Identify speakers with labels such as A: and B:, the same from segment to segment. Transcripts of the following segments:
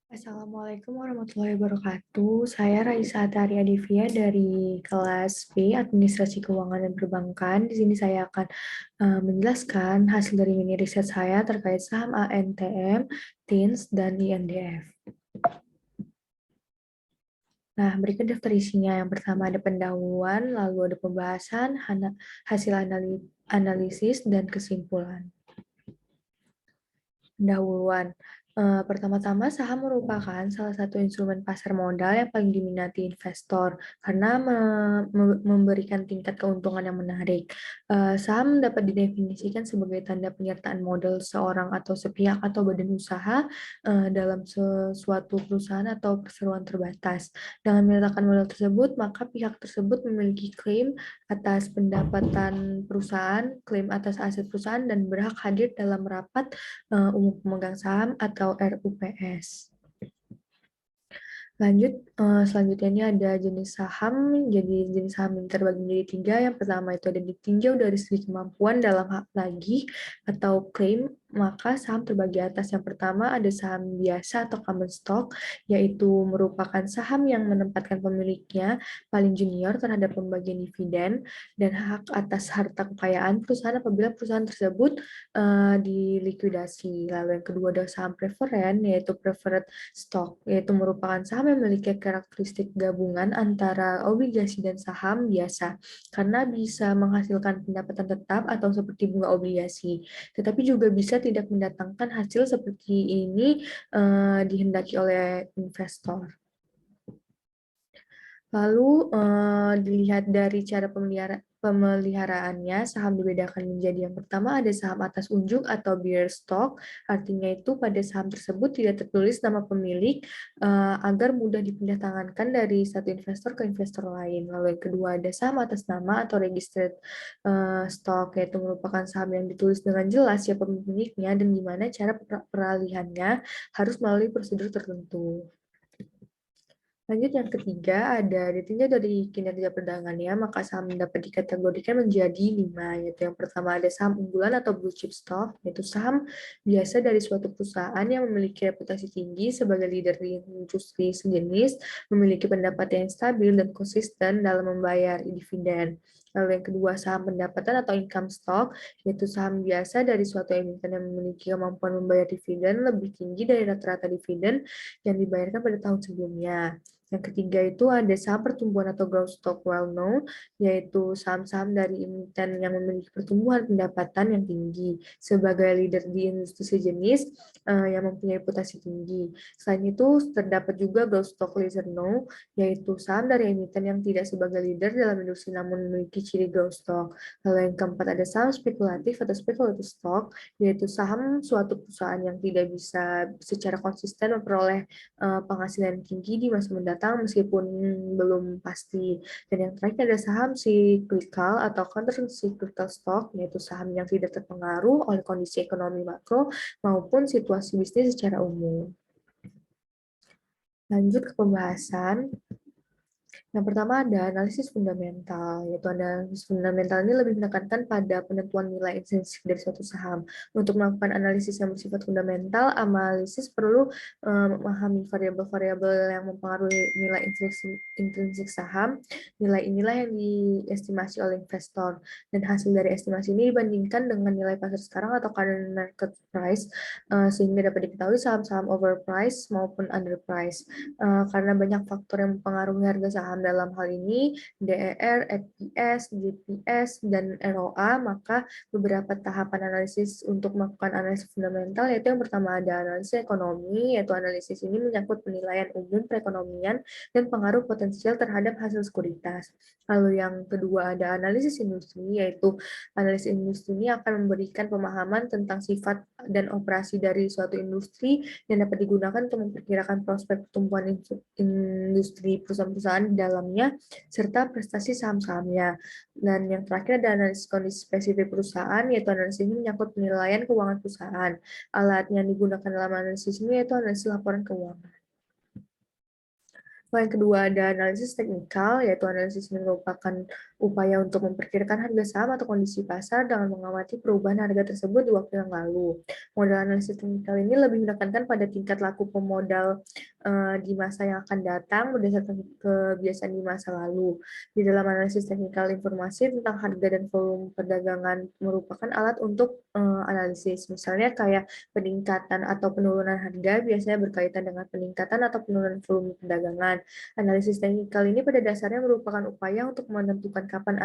A: Assalamualaikum warahmatullahi wabarakatuh. Saya Raisa Ataria Divya dari kelas B Administrasi Keuangan dan Perbankan. Di sini saya akan menjelaskan hasil dari mini riset saya terkait saham ANTM, TINS, dan INDF. Nah, berikut daftar isinya. Yang pertama ada pendahuluan, lalu ada pembahasan, hasil analisis, dan kesimpulan. Pendahuluan. Pertama-tama, saham merupakan salah satu instrumen pasar modal yang paling diminati investor karena memberikan tingkat keuntungan yang menarik. Saham dapat didefinisikan sebagai tanda penyertaan modal seorang atau sepihak atau badan usaha dalam sesuatu perusahaan atau perseroan terbatas. Dengan menyertakan modal tersebut, maka pihak tersebut memiliki klaim atas pendapatan perusahaan, klaim atas aset perusahaan, dan berhak hadir dalam rapat umum pemegang saham atau RUPS. Lanjut, selanjutnya ini ada jenis saham. Jadi jenis saham ini terbagi menjadi tiga. Yang pertama itu ada ditinjau dari segi kemampuan dalam hak tagih atau klaim, maka saham terbagi atas. Yang pertama ada saham biasa atau common stock, yaitu merupakan saham yang menempatkan pemiliknya paling junior terhadap pembagian dividen dan hak atas harta kekayaan perusahaan apabila perusahaan tersebut dilikuidasi. Lalu yang kedua ada saham preferen, yaitu preferred stock, yaitu merupakan saham yang memiliki karakteristik gabungan antara obligasi dan saham biasa, karena bisa menghasilkan pendapatan tetap atau seperti bunga obligasi, tetapi juga bisa tidak mendatangkan hasil seperti ini dihendaki oleh investor. Lalu dilihat dari cara pemeliharaannya, saham dibedakan menjadi yang pertama ada saham atas unjuk atau bear stock, artinya itu pada saham tersebut tidak tertulis nama pemilik agar mudah dipindah tangankan dari satu investor ke investor lain. Lalu yang kedua ada saham atas nama atau registered stock, yaitu merupakan saham yang ditulis dengan jelas siapa pemiliknya dan gimana cara peralihannya harus melalui prosedur tertentu. Lanjut yang ketiga, ada ditinjau dari kinerja perdagangannya, maka saham dapat dikategorikan menjadi 5, yaitu yang pertama ada saham unggulan atau blue chip stock, yaitu saham biasa dari suatu perusahaan yang memiliki reputasi tinggi sebagai leader di industri sejenis, memiliki pendapatan yang stabil dan konsisten dalam membayar dividen. Lalu yang kedua, saham pendapatan atau income stock, yaitu saham biasa dari suatu emiten yang memiliki kemampuan membayar dividen lebih tinggi dari rata-rata dividen yang dibayarkan pada tahun sebelumnya. Yang ketiga itu ada saham pertumbuhan atau growth stock well known, yaitu saham-saham dari emiten yang memiliki pertumbuhan pendapatan yang tinggi sebagai leader di industri sejenis yang mempunyai reputasi tinggi. Selain itu terdapat juga growth stock lesser known, yaitu saham dari emiten yang tidak sebagai leader dalam industri namun memiliki ciri growth stock. Lalu yang keempat ada saham spekulatif atau speculative stock, yaitu saham suatu perusahaan yang tidak bisa secara konsisten memperoleh penghasilan tinggi di masa mendatang meskipun belum pasti. Dan yang terakhir ada saham cyclical atau counter cyclical stock, yaitu saham yang tidak terpengaruh oleh kondisi ekonomi makro maupun situasi bisnis secara umum. Lanjut ke pembahasan. Yang pertama ada analisis fundamental, yaitu analisis fundamental ini lebih menekankan pada penentuan nilai intrinsik dari suatu saham. Untuk melakukan analisis yang bersifat fundamental, analisis perlu memahami variabel-variabel yang mempengaruhi nilai intrinsik saham. Nilai inilah yang diestimasi oleh investor, dan hasil dari estimasi ini dibandingkan dengan nilai pasar sekarang atau current market price, sehingga dapat diketahui saham-saham overpriced maupun underpriced. Karena banyak faktor yang mempengaruhi harga saham, dalam hal ini DER, EPS, GPS, dan ROA, maka beberapa tahapan analisis untuk melakukan analisis fundamental, yaitu yang pertama ada analisis ekonomi, yaitu analisis ini menyangkut penilaian umum perekonomian dan pengaruh potensial terhadap hasil sekuritas. Lalu yang kedua ada analisis industri, yaitu analisis industri ini akan memberikan pemahaman tentang sifat dan operasi dari suatu industri yang dapat digunakan untuk memperkirakan prospek pertumbuhan industri perusahaan-perusahaan di dalamnya, serta prestasi saham-sahamnya. Dan yang terakhir ada analisis kondisi spesifik perusahaan, yaitu analisis ini menyangkut penilaian keuangan perusahaan. Alat yang digunakan dalam analisis ini yaitu analisis laporan keuangan. Yang kedua ada analisis teknikal, yaitu analisis ini merupakan upaya untuk memperkirakan harga saham atau kondisi pasar dengan mengamati perubahan harga tersebut di waktu yang lalu. Model analisis teknikal ini lebih menekankan pada tingkat laku pemodal di masa yang akan datang berdasarkan kebiasaan di masa lalu. Di dalam analisis teknikal, informasi tentang harga dan volume perdagangan merupakan alat untuk analisis. Misalnya kayak peningkatan atau penurunan harga biasanya berkaitan dengan peningkatan atau penurunan volume perdagangan. Analisis teknikal ini pada dasarnya merupakan upaya untuk menentukan kapan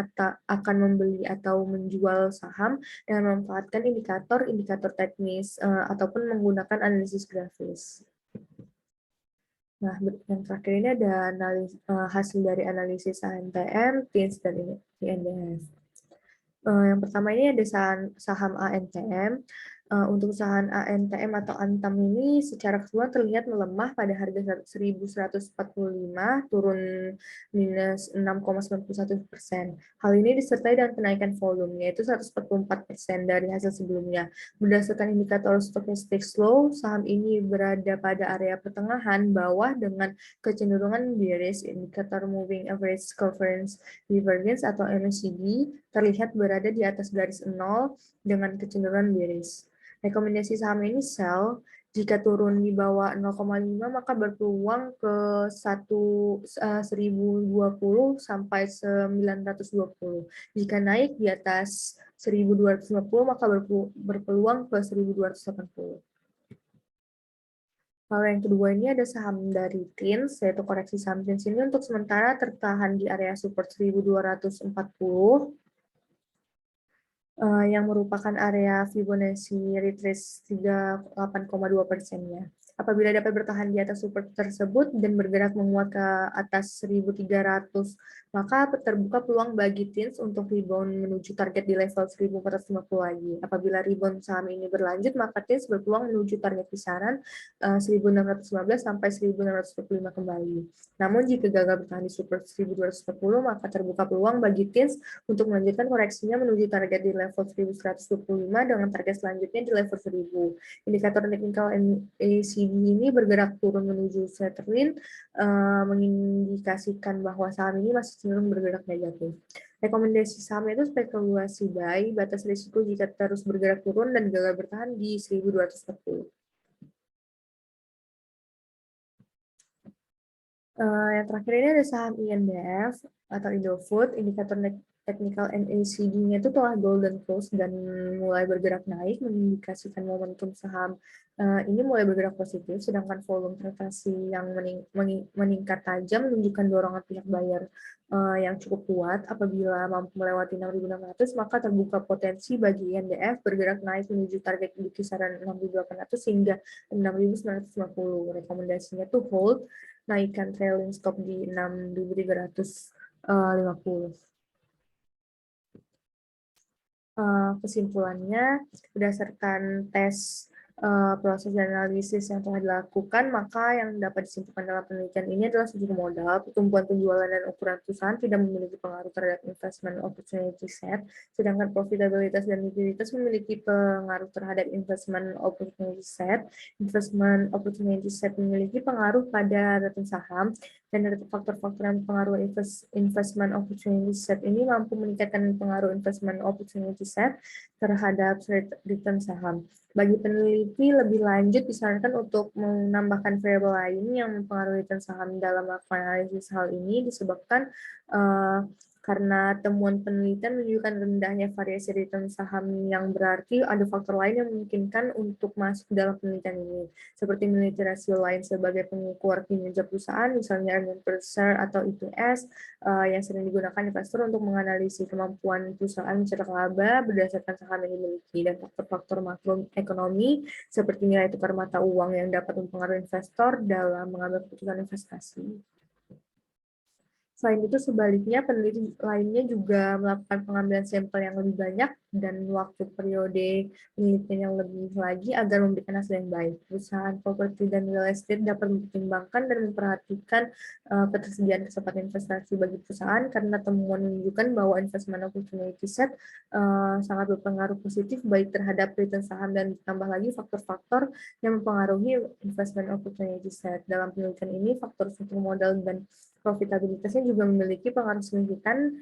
A: akan membeli atau menjual saham dengan memanfaatkan indikator-indikator teknis ataupun menggunakan analisis grafis. Nah, yang terakhir ini ada hasil dari analisis ANTM, TINS, dan INDF. Yang pertama ini ada saham ANTM. Untuk saham ANTM atau Antam ini secara keseluruhan terlihat melemah pada harga 1.145, turun minus 6,91%. Hal ini disertai dengan kenaikan volume, yaitu 144% dari hasil sebelumnya. Berdasarkan indikator stochastic slow, saham ini berada pada area pertengahan bawah dengan kecenderungan bearish. Indikator moving average convergence divergence atau MACD terlihat berada di atas garis 0 dengan kecenderungan bearish. Rekomendasi saham ini sell. Jika turun di bawah 0,5 maka berpeluang ke 1020 sampai 920. Jika naik di atas 1250 maka berpeluang ke 1280. Kalau yang kedua ini ada saham dari TINS, yaitu koreksi saham TINS ini untuk sementara tertahan di area support 1240. Yang merupakan area Fibonacci retrace 38,2%-nya. Apabila dapat bertahan di atas support tersebut dan bergerak menguat ke atas 1.300, maka terbuka peluang bagi TINS untuk rebound menuju target di level 1.450 lagi. Apabila rebound saham ini berlanjut, maka TINS berpeluang menuju target kisaran 1.615 sampai 1.625 kembali. Namun jika gagal bertahan di support 1.240, maka terbuka peluang bagi TINS untuk melanjutkan koreksinya menuju target di level 1125 dengan target selanjutnya di level 1000. Indikator technical MACD ini bergerak turun menuju Saturn, mengindikasikan bahwa saham ini masih cenderung bergerak negatif. Rekomendasi saham itu spekulasi buy, batas risiko jika terus bergerak turun dan gagal bertahan di 1240. Yang terakhir ini ada saham INDF atau Indofood. Indikator technical MACD-nya itu telah golden close dan mulai bergerak naik, mengindikasikan momentum saham ini mulai bergerak positif, sedangkan volume transaksi yang meningkat tajam menunjukkan dorongan pihak buyer yang cukup kuat. Apabila mampu melewati 6.600, maka terbuka potensi bagi INDF bergerak naik menuju target di kisaran 6.800 hingga 6.950. Rekomendasinya tuh hold, naikkan trailing stop di 6.350. Kesimpulannya, berdasarkan tes proses dan analisis yang telah dilakukan, maka yang dapat disimpulkan dalam penelitian ini adalah sejumlah modal, pertumbuhan penjualan dan ukuran perusahaan tidak memiliki pengaruh terhadap investment opportunity set, sedangkan profitabilitas dan likuiditas memiliki pengaruh terhadap investment opportunity set. Investment opportunity set memiliki pengaruh pada return saham, dan dari faktor-faktor yang mempengaruhi investment opportunity set ini mampu meningkatkan pengaruh investment opportunity set terhadap return saham. Bagi peneliti lebih lanjut disarankan untuk menambahkan variabel lain yang mempengaruhi return saham dalam melakukan analisis hal ini disebabkan karena temuan penelitian menunjukkan rendahnya variasi return saham yang berarti ada faktor lain yang memungkinkan untuk masuk dalam penelitian ini, seperti meneliti rasio lain sebagai pengukur kinerja perusahaan, misalnya earnings per share atau EPS, yang sering digunakan investor untuk menganalisis kemampuan perusahaan mencetak laba berdasarkan saham yang dimiliki, dan faktor-faktor makroekonomi seperti nilai tukar mata uang yang dapat mempengaruhi investor dalam mengambil keputusan investasi. Selain itu, sebaliknya, peneliti lainnya juga melakukan pengambilan sampel yang lebih banyak dan waktu periode penelitian yang lebih lagi agar memberikan hasil yang baik. Perusahaan properti dan real estate dapat mempertimbangkan dan memperhatikan ketersediaan kesempatan investasi bagi perusahaan karena temuan menunjukkan bahwa investment opportunity set sangat berpengaruh positif baik terhadap return saham dan ditambah lagi faktor-faktor yang mempengaruhi investment opportunity set. Dalam penelitian ini, faktor struktur modal dan profitabilitasnya juga memiliki pengaruh signifikan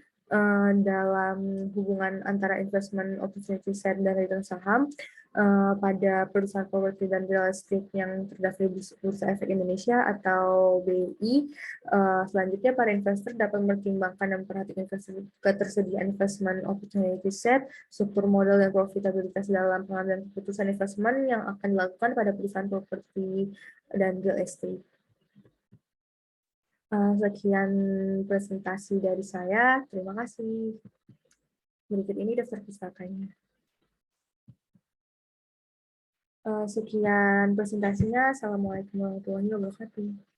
A: dalam hubungan antara investment opportunity set dan return saham pada perusahaan properti dan real estate yang terdaftar di Bursa Efek Indonesia atau BI. Selanjutnya, para investor dapat mempertimbangkan dan memperhatikan ketersediaan investment opportunity set, struktur modal dan profitabilitas dalam pengambilan keputusan investment yang akan dilakukan pada perusahaan properti dan real estate. Sekian presentasi dari saya. Terima kasih. Berikut ini daftar pustakannya. Sekian presentasinya. Assalamualaikum warahmatullahi wabarakatuh.